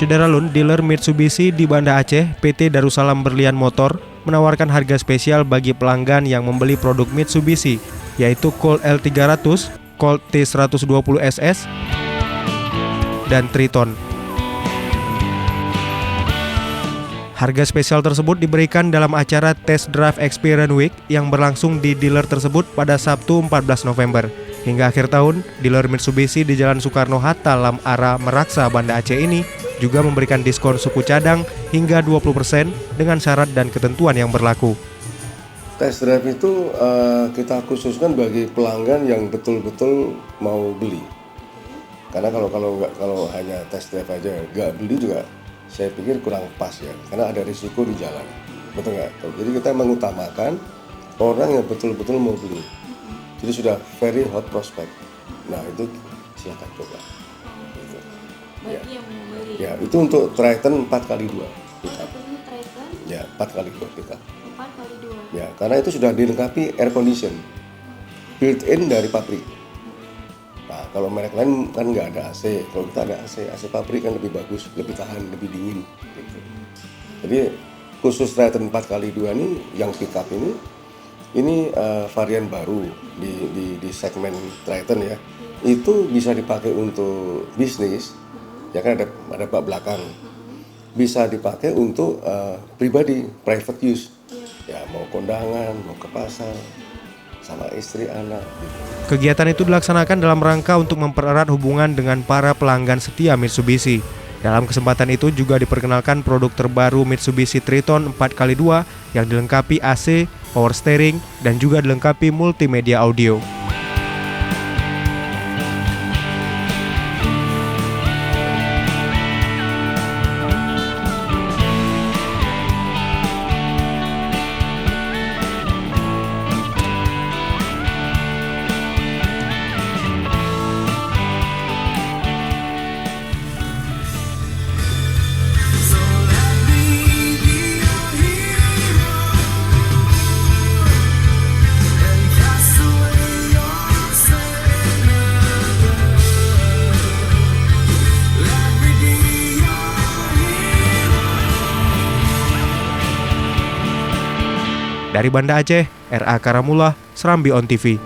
Syederalun, dealer Mitsubishi di Banda Aceh, PT Darussalam Berlian Motor, menawarkan harga spesial bagi pelanggan yang membeli produk Mitsubishi, yaitu Colt L300, Colt T120SS, dan Triton. Harga spesial tersebut diberikan dalam acara Test Drive Experience Week yang berlangsung di dealer tersebut pada Sabtu 14 November. Hingga akhir tahun, dealer Mitsubishi di Jalan Soekarno-Hatta, Lam-Ara, Meraksa, Banda Aceh ini juga memberikan diskon suku cadang hingga 20% dengan syarat dan ketentuan yang berlaku. Test drive itu kita khususkan bagi pelanggan yang betul-betul mau beli. Karena kalau hanya test drive aja nggak beli juga, saya pikir kurang pas ya, karena ada risiko di jalan, betul nggak? Jadi kita mengutamakan orang yang betul-betul mau beli. Jadi sudah very hot prospect. Nah itu silakan coba. Gitu. Bagi yang mau beli. Ya itu untuk Triton 4x2 pickup. Triton? Ya 4x2 pickup. 4x2. Ya karena itu sudah dilengkapi air condition, built-in dari pabrik. Nah, kalau merek lain kan nggak ada AC, kalau kita ada AC pabrik kan lebih bagus, lebih tahan, lebih dingin. Gitu. Jadi khusus Triton 4x2 ini, yang pickup ini varian baru di segmen Triton ya. Itu bisa dipakai untuk bisnis, ya kan ada bak belakang. Bisa dipakai untuk pribadi, private use. Ya mau kondangan, mau ke pasar, sama istri, anak. Kegiatan itu dilaksanakan dalam rangka untuk mempererat hubungan dengan para pelanggan setia Mitsubishi. Dalam kesempatan itu juga diperkenalkan produk terbaru Mitsubishi Triton 4x2 yang dilengkapi AC, power steering, dan juga dilengkapi multimedia audio. Dari Banda Aceh, R.A. Karamullah, Serambi On TV.